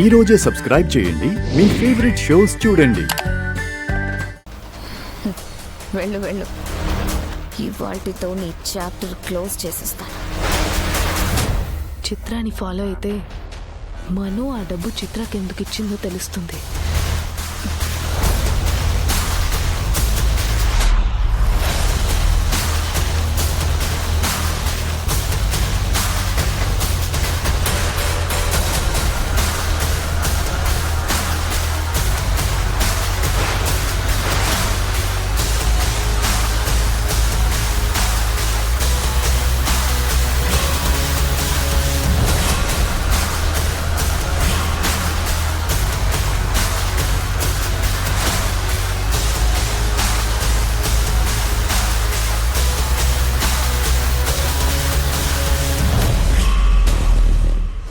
ఈ రోజే సబ్స్క్రైబ్ చేయండి, మీ ఫేవరెట్ షోస్ చూడండి. వెళ్ళు వెళ్ళు, ఇవాల్టితో నీ చాప్టర్ క్లోజ్ చేసేస్తాను. చిత్రాన్ని ఫాలో అయితే మను ఆ డబ్బు చిత్రకి ఎందుకు ఇచ్చిందో తెలుస్తుంది.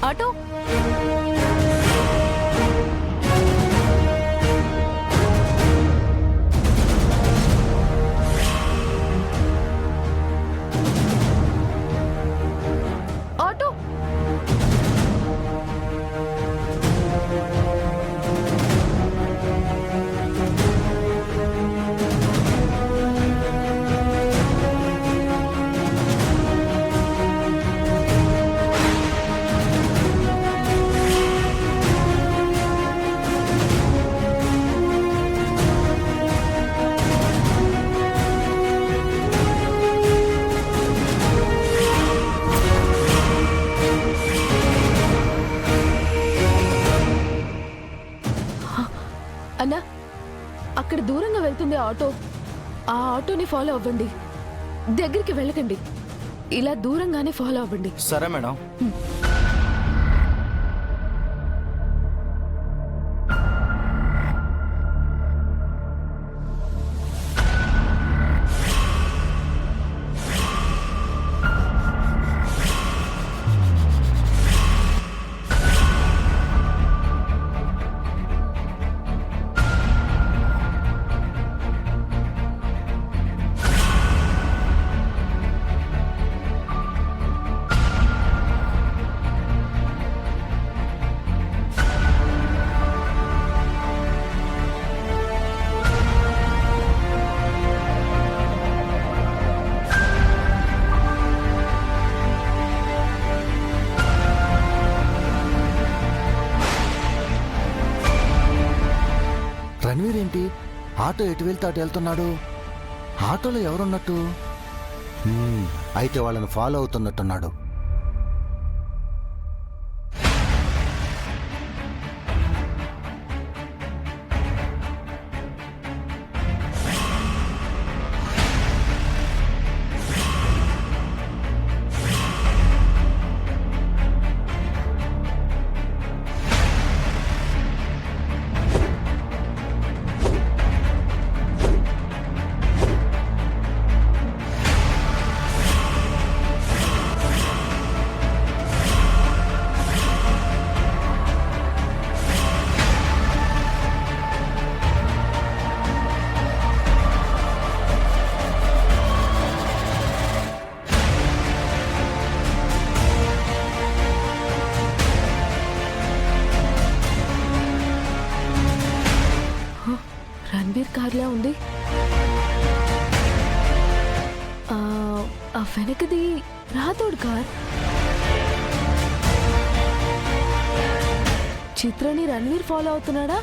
ఆటో ఆటో అన్నా, అక్కడ దూరంగా వెళ్తుంది ఆటో. ఆ ఆటోని ఫాలో అవ్వండి, దగ్గరికి వెళ్ళకండి. ఇలా దూరంగానే ఫాలో అవ్వండి. సరే మేడం. రణవీర్ ఏంటి ఆటో ఎటు వెళ్తే అటు వెళ్తున్నాడు? ఆటోలో ఎవరున్నట్టు? అయితే వాళ్ళని ఫాలో అవుతున్నట్టున్నాడు. రణబీర్ కార్లా ఉంది. ఆ వెనకది రాథోడ్ కార్. చిత్రని రణవీర్ ఫాలో అవుతున్నాడా,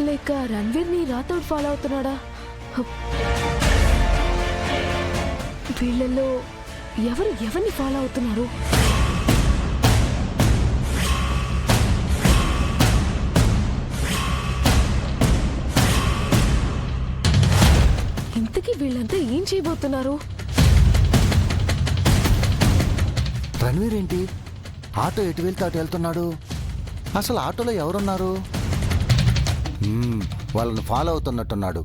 లేక రణవీర్ని రాథోడ్ ఫాలో అవుతున్నాడా? వీళ్ళల్లో ఎవరిని ఫాలో అవుతున్నారు? ఇంతకీ వీళ్ళంతా ఏం చేయబోతున్నారు? రణవీర్ ఏంటి ఆటో ఎటు వెళ్తే అటు వెళ్తున్నాడు? అసలు ఆటోలో ఎవరున్నారు? వాళ్ళని ఫాలో అవుతున్నట్టున్నాడు.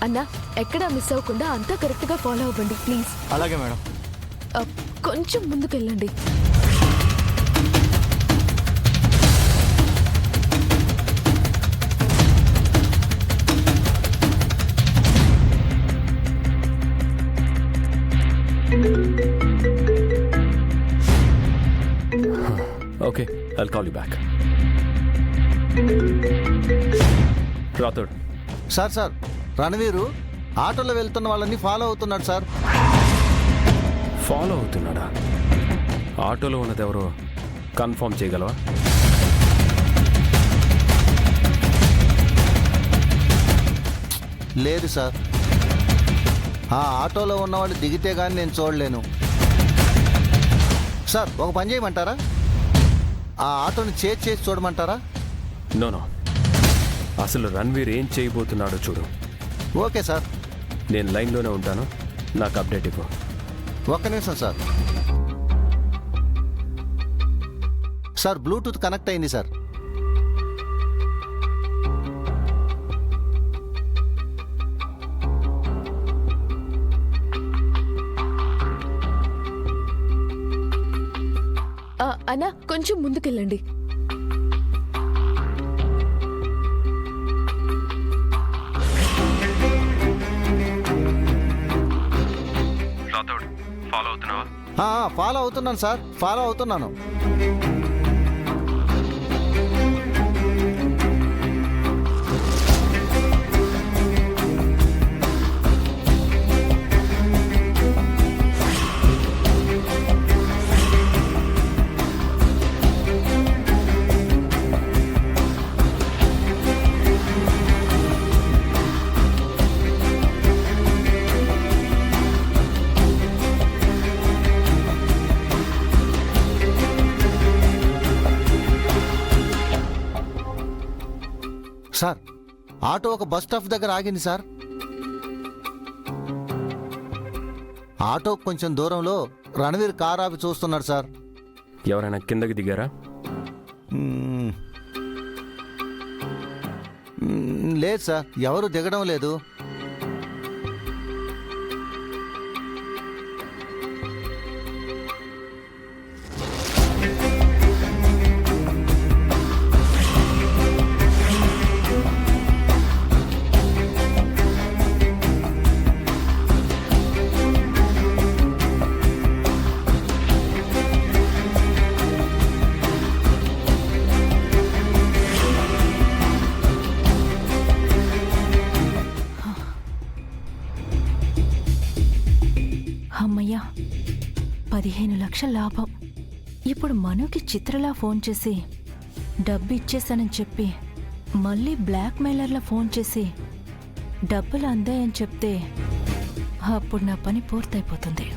అన్నా, ఎక్కడా మిస్ అవ్వకుండా అంతా కరెక్ట్గా ఫాలో అవ్వండి ప్లీజ్. అలాగే మేడం. కొంచెం ముందుకెళ్ళండి. Okay, I'll call you back. Rathod, sir Ranveer ఆటోలో వెళ్తున్న వాళ్ళని ఫాలో అవుతున్నాడు సార్. ఫాలో అవుతున్నాడా? ఆటోలో ఉన్నది ఎవరో కన్ఫర్మ్ చేయగలవా? లేదు సార్, ఆ ఆటోలో ఉన్న వాళ్ళు దిగితే కానీ నేను చూడలేను సార్. ఒక పని చేయమంటారా? ఆ ఆటోని చేసి చూడమంటారా? నో, అసలు రణ్వీర్ ఏం చేయబోతున్నాడో చూడు. Okay sir. నేను లైన్లోనే ఉంటాను, నాకు అప్డేట్ ఇవ్వు. ఒక్క నిమిషం సార్. సార్ బ్లూటూత్ కనెక్ట్ అయింది సార్. అన్నా కొంచెం ముందుకెళ్ళండి. ఫాలో అవుతున్నావా? ఫాలో అవుతున్నాను సార్, ఫాలో అవుతున్నాను. సార్ ఆటో ఒక బస్ స్టాప్ దగ్గర ఆగింది సార్. ఆటో కొంచెం దూరంలో రణవీర్ కార్ ఆపి చూస్తున్నాడు సార్. ఎవరైనా కిందకి దిగారా? లేదు సార్, ఎవరు దిగడం లేదు. అమ్మయ్యా, 15 లక్షల లాభం. ఇప్పుడు మనుకి చిత్రలా ఫోన్ చేసి డబ్బు ఇచ్చేసానని చెప్పి మళ్ళీ బ్లాక్ మెయిలర్లా ఫోన్ చేసి డబ్బులు అందాయని చెప్తే అప్పుడు నా పని పూర్తయిపోతుంది.